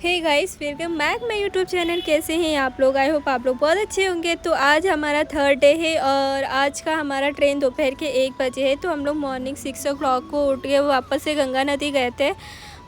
Hey guys, welcome back my YouTube channel. कैसे हैं आप लोग? आई होप आप लोग बहुत अच्छे होंगे। तो आज हमारा थर्ड डे है और आज का हमारा ट्रेन दोपहर के 1 बजे है। तो हम लोग मॉर्निंग 6 o'clock को उठ के वापस से गंगा नदी गए थे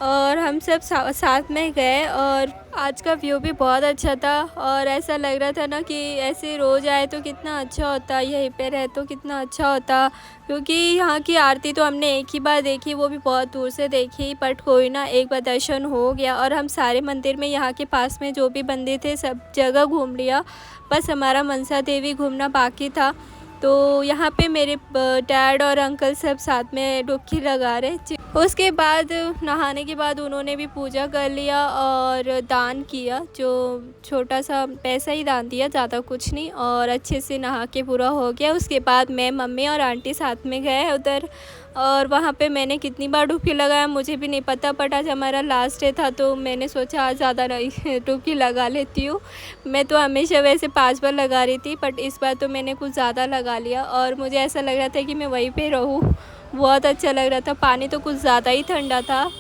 और हम सब साथ में गए। और आज का व्यू भी बहुत अच्छा था और ऐसा लग रहा था ना कि ऐसे रोज़ आए तो कितना अच्छा होता, यहीं पे रहे तो कितना अच्छा होता। क्योंकि यहाँ की आरती तो हमने एक ही बार देखी, वो भी बहुत दूर से देखी, बट कोई ना एक बार दर्शन हो गया। और हम सारे मंदिर में, यहाँ के पास में जो भी मंदिर थे सब जगह घूम लिया, बस हमारा मनसा देवी घूमना बाकी था। तो यहाँ पे मेरे डैड और अंकल सब साथ में डुबकी लगा रहे। उसके बाद नहाने के बाद उन्होंने भी पूजा कर लिया और दान किया, जो छोटा सा पैसा ही दान दिया, ज़्यादा कुछ नहीं। और अच्छे से नहा के पूरा हो गया। उसके बाद मैं, मम्मी और आंटी साथ में गए उधर और वहाँ पे मैंने कितनी बार डुबकी लगाया मुझे भी नहीं पता, बट आज हमारा लास्ट डे था तो मैंने सोचा आज ज़्यादा डुबकी लगा लेती हूँ। मैं तो हमेशा वैसे 5 बार लगा रही थी, बट इस बार तो मैंने कुछ ज़्यादा लगा लिया और मुझे ऐसा लग रहा था कि मैं वहीं पे रहूँ। बहुत अच्छा लग रहा था। पानी तो कुछ ज़्यादा ही ठंडा था।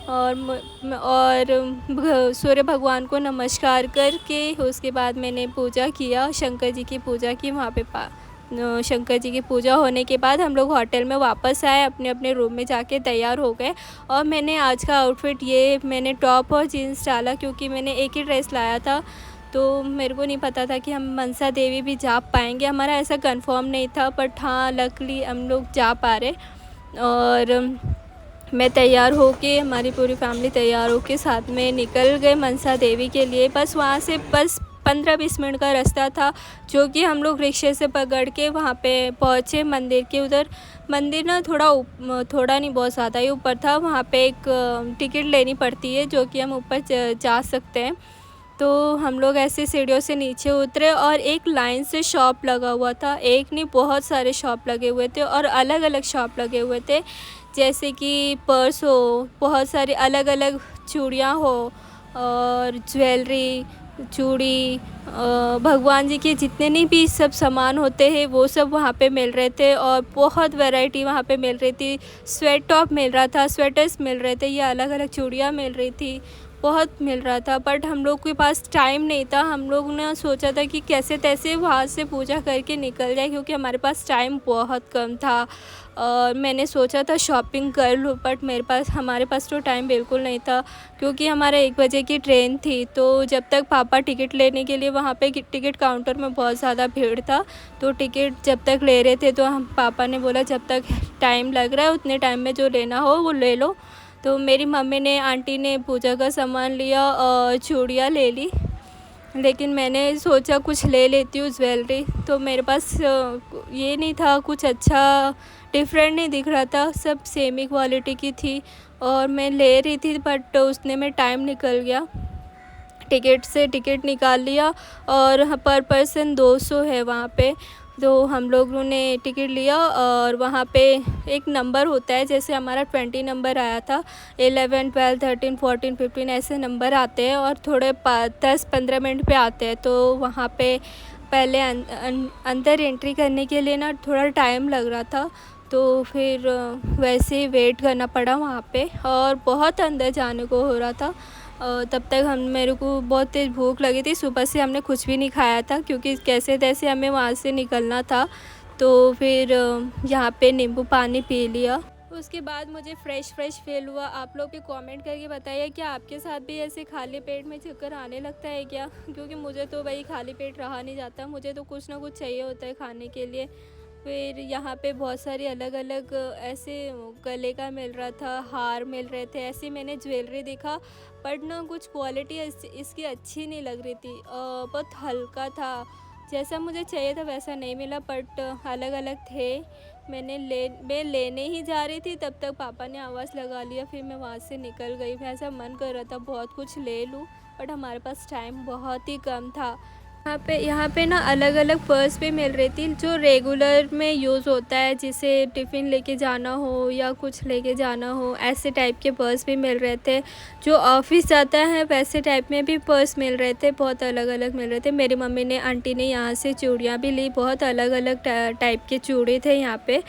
और सूर्य भगवान को नमस्कार करके उसके बाद मैंने पूजा किया, शंकर जी की पूजा की वहाँ पे। शंकर जी की पूजा होने के बाद हम लोग होटल में वापस आए, अपने अपने रूम में जाके तैयार हो गए। और मैंने आज का आउटफिट मैंने टॉप और जीन्स डाला क्योंकि मैंने एक ही ड्रेस लाया था। तो मेरे को नहीं पता था कि हम मनसा देवी भी जा पाएंगे, हमारा ऐसा कंफर्म नहीं था, बट हाँ लकली हम लोग जा पा रहे। और मैं तैयार होके, हमारी पूरी फैमिली तैयार होके साथ में निकल गए मनसा देवी के लिए। बस वहाँ से बस 15-20 मिनट का रास्ता था, जो कि हम लोग रिक्शे से पकड़ के वहाँ पे पहुँचे मंदिर के उधर। मंदिर ना थोड़ा नहीं, बहुत ज़्यादा ही ऊपर था। वहाँ पे एक टिकट लेनी पड़ती है, जो कि हम ऊपर जा सकते हैं। तो हम लोग ऐसे सीढ़ियों से नीचे उतरे और एक लाइन से शॉप लगा हुआ था, एक नहीं बहुत सारे शॉप लगे हुए थे और अलग अलग शॉप लगे हुए थे, जैसे कि पर्स हो, बहुत सारी अलग अलग चूड़ियाँ हो और ज्वेलरी, चूड़ी, भगवान जी के जितने नहीं भी सब सामान होते हैं वो सब वहाँ पे मिल रहे थे। और बहुत वैरायटी वहाँ पे मिल रही थी। स्वेट टॉप मिल रहा था, स्वेटर्स मिल रहे थे, ये अलग अलग चूड़ियाँ मिल रही थी, बहुत मिल रहा था। बट हम लोग के पास टाइम नहीं था। हम लोग ने सोचा था कि कैसे तैसे वहाँ से पूजा करके निकल जाए, क्योंकि हमारे पास टाइम बहुत कम था। और मैंने सोचा था शॉपिंग कर लूँ, बट हमारे पास तो टाइम बिल्कुल नहीं था, क्योंकि हमारा 1 बजे की ट्रेन थी। तो जब तक पापा टिकट लेने के लिए वहाँ पे टिकट काउंटर में बहुत ज़्यादा भीड़ था, तो टिकट जब तक ले रहे थे तो हम पापा ने बोला जब तक टाइम लग रहा है उतने टाइम में जो लेना हो वो ले लो। तो मेरी मम्मी ने, आंटी ने पूजा का सामान लिया और चूड़ियाँ ले ली, लेकिन मैंने सोचा कुछ ले लेती हूँ ज्वेलरी। तो मेरे पास ये नहीं था, कुछ अच्छा डिफरेंट नहीं दिख रहा था, सब सेम ही क्वालिटी की थी और मैं ले रही थी, बट उसने में टाइम निकल गया। टिकट से टिकट निकाल लिया और पर पर्सन 200 है वहाँ पे। तो हम लोगों ने टिकट लिया और वहाँ पे एक नंबर होता है, जैसे हमारा 20 नंबर आया था, 11, 12, 13, 14, 15 ऐसे नंबर आते हैं और थोड़े 10-15 मिनट पे आते हैं। तो वहाँ पे पहले अंदर एंट्री करने के लिए ना थोड़ा टाइम लग रहा था, तो फिर वैसे ही वेट करना पड़ा वहाँ पे और बहुत अंदर जाने को हो रहा था। तब तक मेरे को बहुत तेज़ भूख लगी थी, सुबह से हमने कुछ भी नहीं खाया था क्योंकि कैसे तैसे हमें वहाँ से निकलना था। तो फिर यहाँ पे नींबू पानी पी लिया। उसके बाद मुझे फ्रेश फील हुआ। आप लोग भी कमेंट करके बताइए क्या आपके साथ भी ऐसे खाली पेट में चक्कर आने लगता है क्या? क्योंकि मुझे तो भाई खाली पेट रहा नहीं जाता, मुझे तो कुछ ना कुछ चाहिए होता है खाने के लिए। फिर यहाँ पे बहुत सारी अलग अलग ऐसे गले का मिल रहा था, हार मिल रहे थे, ऐसे मैंने ज्वेलरी देखा, बट ना कुछ क्वालिटी इसकी अच्छी नहीं लग रही थी। बहुत हल्का था, जैसा मुझे चाहिए था वैसा नहीं मिला, बट अलग अलग थे। मैं लेने ही जा रही थी, तब तक पापा ने आवाज़ लगा लिया, फिर मैं वहाँ से निकल गई। ऐसा मन कर रहा था बहुत कुछ ले लूँ, बट हमारे पास टाइम बहुत ही कम था। यहाँ पे ना अलग अलग पर्स भी मिल रही थी, जो रेगुलर में यूज़ होता है, जिसे टिफ़िन लेके जाना हो या कुछ लेके जाना हो, ऐसे टाइप के पर्स भी मिल रहे थे। जो ऑफिस जाता है वैसे टाइप में भी पर्स मिल रहे थे, बहुत अलग अलग मिल रहे थे। मेरी मम्मी ने, आंटी ने यहाँ से चूड़ियाँ भी ली, बहुत अलग अलग टाइप के चूड़े थे यहाँ पे।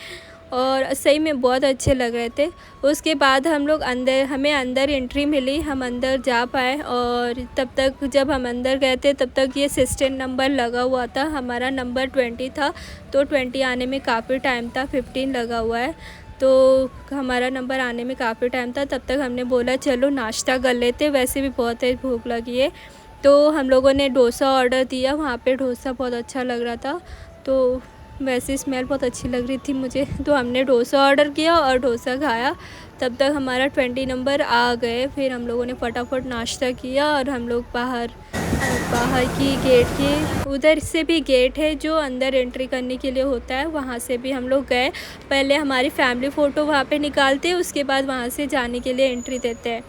और सही में बहुत अच्छे लग रहे थे। उसके बाद हमें अंदर एंट्री मिली, हम अंदर जा पाए। और तब तक जब हम अंदर गए थे तब तक ये सिस्टम नंबर लगा हुआ था, हमारा नंबर 20 था। तो 20 आने में काफ़ी टाइम था, 15 लगा हुआ है, तो हमारा नंबर आने में काफ़ी टाइम था। तब तक हमने बोला चलो नाश्ता कर लेते, वैसे भी बहुत तेज़ भूख लगी है। तो हम लोगों ने डोसा ऑर्डर दिया, वहाँ पे डोसा बहुत अच्छा लग रहा था, तो वैसे स्मेल बहुत अच्छी लग रही थी मुझे, तो हमने डोसा ऑर्डर किया और डोसा खाया। तब तक हमारा 20 नंबर आ गए। फिर हम लोगों ने फटाफट नाश्ता किया और हम लोग बाहर की गेट के उधर से भी गेट है जो अंदर एंट्री करने के लिए होता है, वहाँ से भी हम लोग गए। पहले हमारी फैमिली फ़ोटो वहाँ पे निकालते, उसके बाद वहाँ से जाने के लिए एंट्री देते हैं।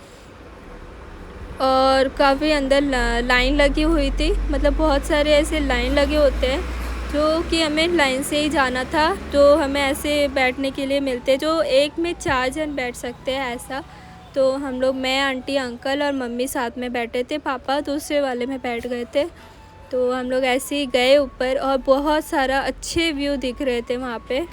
और काफ़ी अंदर लाइन लगी हुई थी, मतलब बहुत सारे ऐसे लाइन लगे होते हैं जो कि हमें लाइन से ही जाना था। तो हमें ऐसे बैठने के लिए मिलते जो एक में 4 जन बैठ सकते हैं ऐसा। तो हम लोग, मैं, आंटी, अंकल और मम्मी साथ में बैठे थे, पापा दूसरे वाले में बैठ गए थे। तो हम लोग ऐसे ही गए ऊपर और बहुत सारा अच्छे व्यू दिख रहे थे वहाँ पे।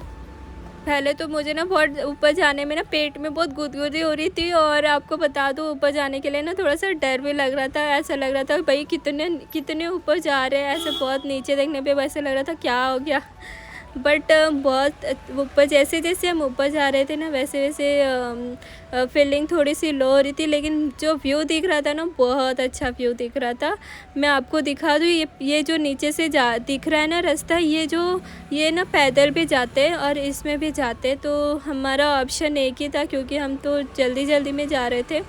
पहले तो मुझे ना बहुत ऊपर जाने में ना पेट में बहुत गुदगुदी हो रही थी, और आपको बता दूँ ऊपर जाने के लिए ना थोड़ा सा डर भी लग रहा था। ऐसा लग रहा था भाई कितने कितने ऊपर जा रहे हैं, ऐसे बहुत नीचे देखने पे वैसे लग रहा था क्या हो गया। बट बहुत ऊपर, जैसे जैसे हम ऊपर जा रहे थे ना वैसे वैसे फीलिंग थोड़ी सी लो हो रही थी, लेकिन जो व्यू दिख रहा था ना बहुत अच्छा व्यू दिख रहा था। मैं आपको दिखा दूँ, ये जो नीचे से दिख रहा है ना रास्ता, ये ना पैदल भी जाते और इसमें भी जाते। तो हमारा ऑप्शन एक ही था क्योंकि हम तो जल्दी जल्दी में जा रहे थे,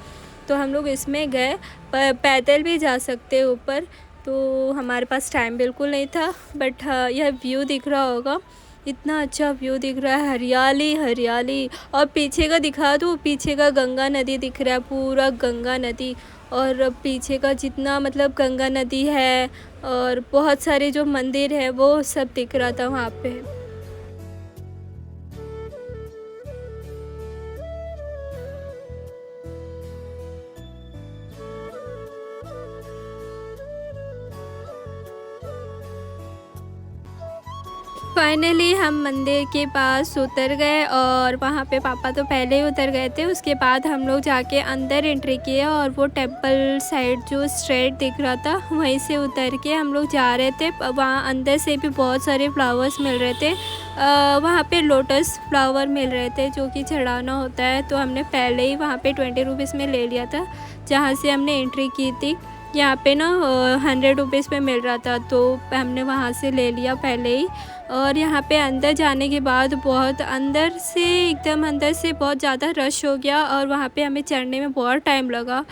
तो हम लोग इसमें गए। पैदल भी जा सकते ऊपर, तो हमारे पास टाइम बिल्कुल नहीं था। बट हाँ, यह व्यू दिख रहा होगा, इतना अच्छा व्यू दिख रहा है, हरियाली हरियाली। और पीछे का दिखा दूँ, पीछे का गंगा नदी दिख रहा है, पूरा गंगा नदी। और पीछे का जितना मतलब गंगा नदी है और बहुत सारे जो मंदिर है वो सब दिख रहा था वहाँ पे। फाइनली हम मंदिर के पास उतर गए और वहाँ पे पापा तो पहले ही उतर गए थे। उसके बाद हम लोग जाके अंदर एंट्री किए और वो टेंपल साइड जो स्ट्रेट दिख रहा था वहीं से उतर के हम लोग जा रहे थे। वहाँ अंदर से भी बहुत सारे फ्लावर्स मिल रहे थे। वहाँ पे लोटस फ्लावर मिल रहे थे जो कि चढ़ाना होता है, तो हमने पहले ही वहाँ पे 20 रुपीज़ में ले लिया था जहाँ से हमने एंट्री की थी। यहाँ पे ना 100 रुपीज़ में मिल रहा था, तो हमने वहाँ से ले लिया पहले ही। और यहाँ पे अंदर जाने के बाद बहुत एकदम अंदर से बहुत ज़्यादा रश हो गया और वहाँ पे हमें चढ़ने में बहुत टाइम लगा।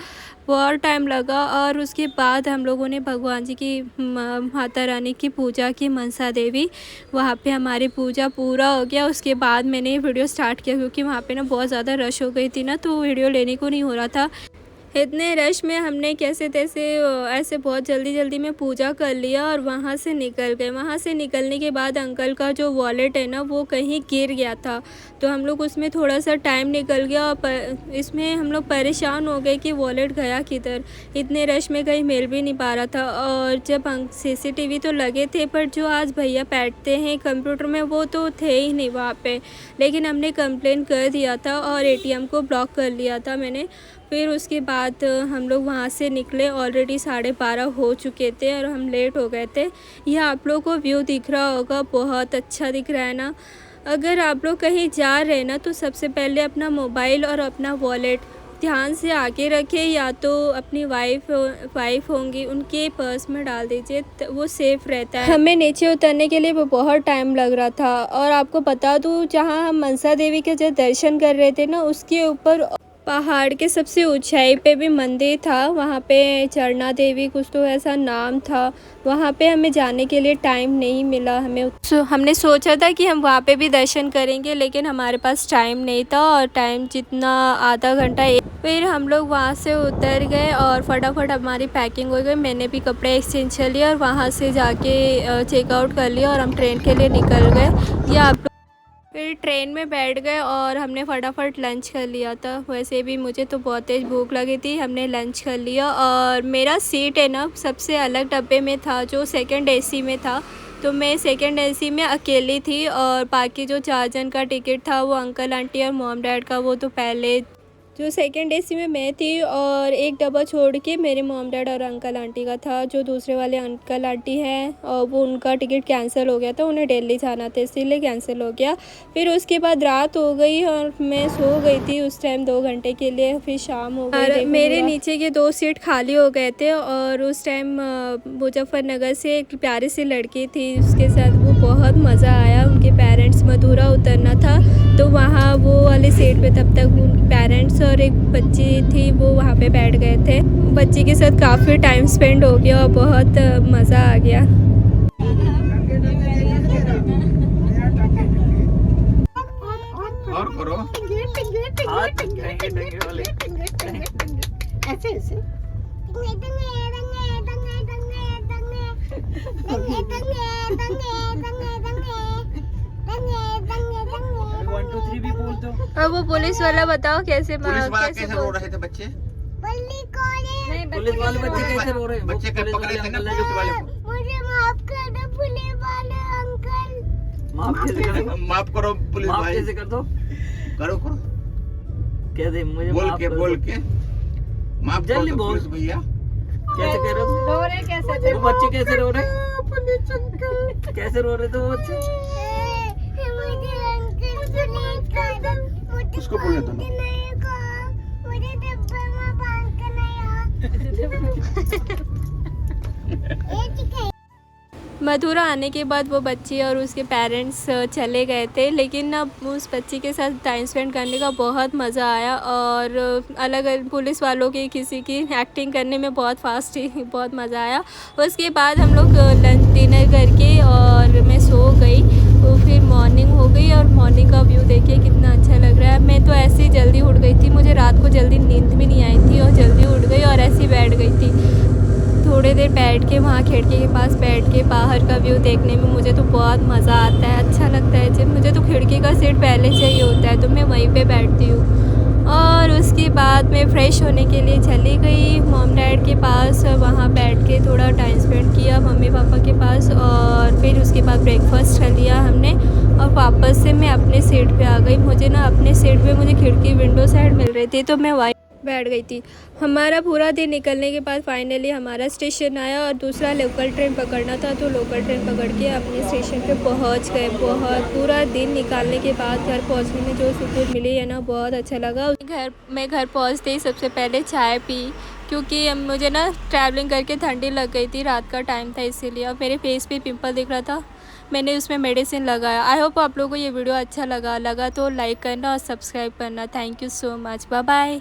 और उसके बाद हम लोगों ने भगवान जी की, माता रानी की पूजा की, मनसा देवी, वहाँ पे हमारी पूजा पूरा हो गया। उसके बाद मैंने ये वीडियो स्टार्ट किया क्योंकि वहाँ पे ना बहुत ज़्यादा रश हो गई थी ना, तो वीडियो लेने को नहीं हो रहा था। इतने रश में हमने कैसे तैसे ऐसे बहुत जल्दी में पूजा कर लिया और वहाँ से निकल गए। वहाँ से निकलने के बाद अंकल का जो वॉलेट है ना वो कहीं गिर गया था, तो हम लोग उसमें थोड़ा सा टाइम निकल गया और इसमें हम लोग परेशान हो गए कि वॉलेट गया किधर। इतने रश में कहीं मिल भी नहीं पा रहा था। और जब CCTV तो लगे थे, पर जो आज भैया बैठते हैं कंप्यूटर में वो तो थे ही नहीं वहाँ पे। लेकिन हमने कंप्लेन कर दिया था और ATM को ब्लॉक कर लिया था मैंने। फिर उसके बाद हम लोग वहाँ से निकले, ऑलरेडी 12:30 हो चुके थे और हम लेट हो गए थे। यह आप लोगों को व्यू दिख रहा होगा, बहुत अच्छा दिख रहा है ना। अगर आप लोग कहीं जा रहे हैं ना तो सबसे पहले अपना मोबाइल और अपना वॉलेट ध्यान से आगे रखें, या तो अपनी वाइफ होंगी उनके पर्स में डाल दीजिए, वो सेफ़ रहता है। हमें नीचे उतरने के लिए वो बहुत टाइम लग रहा था। और आपको बता दूँ, जहाँ हम मनसा देवी के जो दर्शन कर रहे थे ना, उसके ऊपर पहाड़ के सबसे ऊंचाई पे भी मंदिर था, वहाँ पे चरना देवी कुछ तो ऐसा नाम था। वहाँ पे हमें जाने के लिए टाइम नहीं मिला। हमने सोचा था कि हम वहाँ पे भी दर्शन करेंगे, लेकिन हमारे पास टाइम नहीं था और टाइम जितना आधा घंटा। फिर हम लोग वहाँ से उतर गए और फटाफट हमारी पैकिंग हो गई। मैंने भी कपड़े एक्सचेंज कर लिए और वहाँ से जाके चेकआउट कर लिया और हम ट्रेन के लिए निकल गए। या आप फिर ट्रेन में बैठ गए और हमने फटाफट लंच कर लिया था। वैसे भी मुझे तो बहुत तेज़ भूख लगी थी, हमने लंच कर लिया। और मेरा सीट है ना सबसे अलग डब्बे में था, जो सेकंड AC में था। तो मैं सेकंड एसी में अकेली थी और बाकी जो 4 जन का टिकट था वो अंकल आंटी और मॉम डैड का वो तो पहले, जो सेकंड एसी में मैं थी और एक डब्बा छोड़ के मेरे मॉम डैड और अंकल आंटी का था। जो दूसरे वाले अंकल आंटी हैं और वो उनका टिकट कैंसिल हो गया था, उन्हें दिल्ली जाना था इसीलिए कैंसिल हो गया। फिर उसके बाद रात हो गई और मैं सो गई थी उस टाइम 2 घंटे के लिए। फिर शाम हो गई और मेरे नीचे के 2 सीट खाली हो गए थे और उस टाइम मुजफ्फरनगर से एक प्यारी सी लड़की थी, उसके साथ वो बहुत मज़ा आया। उनके पेरेंट्स मथुरा उतरना था तो वहाँ वो वाले सीट पे तब तक पेरेंट्स और एक बच्ची थी वो वहाँ पे बैठ गए थे। बच्ची के साथ काफ़ी टाइम स्पेंड हो गया और बहुत मज़ा आ गया। और करो ऐसे ऐसे अब वो पुलिस वाला बताओ कैसे पुलिस वाला कैसे रो रहे थे बच्चे? पुलिस वाले बच्चे कैसे रो रहे हैं? बच्चे पुलिस पकड़े वाले थे ना अंकल पुलिस वाले को। मुझे माफ कर दो पुलिस वाले अंकल। माफ कैसे करो? माफ करो पुलिस माफ भाई। कैसे कर दो? करो करो कैसे मुझे बोल माफ के कर बोल दो। के माफ कर जल्दी दो बोल। पुलिस भैया। कैसे कह रहे हो? रो रहे कैसे? वो बच्चे कैसे रो रहे? Police uncle. कैसे रो रहे थे वो बच्चे? मुझे अंकल पुलिस कर दो। मुझे उसको बोलने दो ना। नहीं कहा, मुझे डब्बे में बांध के नहीं आ। मथुरा आने के बाद वो बच्ची और उसके पेरेंट्स चले गए थे, लेकिन अब उस बच्ची के साथ टाइम स्पेंड करने का बहुत मज़ा आया और अलग अलग पुलिस वालों की किसी की एक्टिंग करने में बहुत फास्ट ही बहुत मज़ा आया। उसके बाद हम लोग लंच डिनर करके और मैं सो गई। तो फिर मॉर्निंग हो गई और मॉर्निंग का व्यू देखिए कितना अच्छा लग रहा है। मैं तो ऐसे ही जल्दी उठ गई थी, मुझे रात को जल्दी नींद भी नहीं आई थी और जल्दी उठ गई और ऐसे ही बैठ गई थी। थोड़ी देर बैठ के वहाँ खिड़की के पास बैठ के बाहर का व्यू देखने में मुझे तो बहुत मज़ा आता है, अच्छा लगता है। जब मुझे तो खिड़की का सीट पहले चाहिए होता है तो मैं वहीं पे बैठती हूँ। और उसके बाद मैं फ़्रेश होने के लिए चली गई मॉम डैड के पास, वहाँ बैठ के थोड़ा टाइम स्पेंड किया मम्मी पापा के पास और फिर उसके बाद ब्रेकफास्ट कर लिया हमने और वापस से मैं अपने सीट पे आ गई। मुझे ना अपने सीट पे मुझे खिड़की विंडो साइड मिल रही थी तो मैं वहीं बैठ गई थी। हमारा पूरा दिन निकलने के बाद फाइनली हमारा स्टेशन आया और दूसरा लोकल ट्रेन पकड़ना था तो लोकल ट्रेन पकड़ के अपने स्टेशन पे पहुंच गए। बहुत पूरा दिन निकालने के बाद घर पहुंचने में जो सुकून मिली है ना, बहुत अच्छा लगा। घर पहुंचते ही सबसे पहले चाय पी, क्योंकि मुझे ना ट्रैवलिंग करके ठंडी लग गई थी, रात का टाइम था इसीलिए। और मेरे फेस पे पिंपल दिख रहा था, मैंने उसमें मेडिसिन लगाया। आई होप आप लोगों को ये वीडियो अच्छा लगा तो लाइक करना और सब्सक्राइब करना। Thank you so much, bye bye.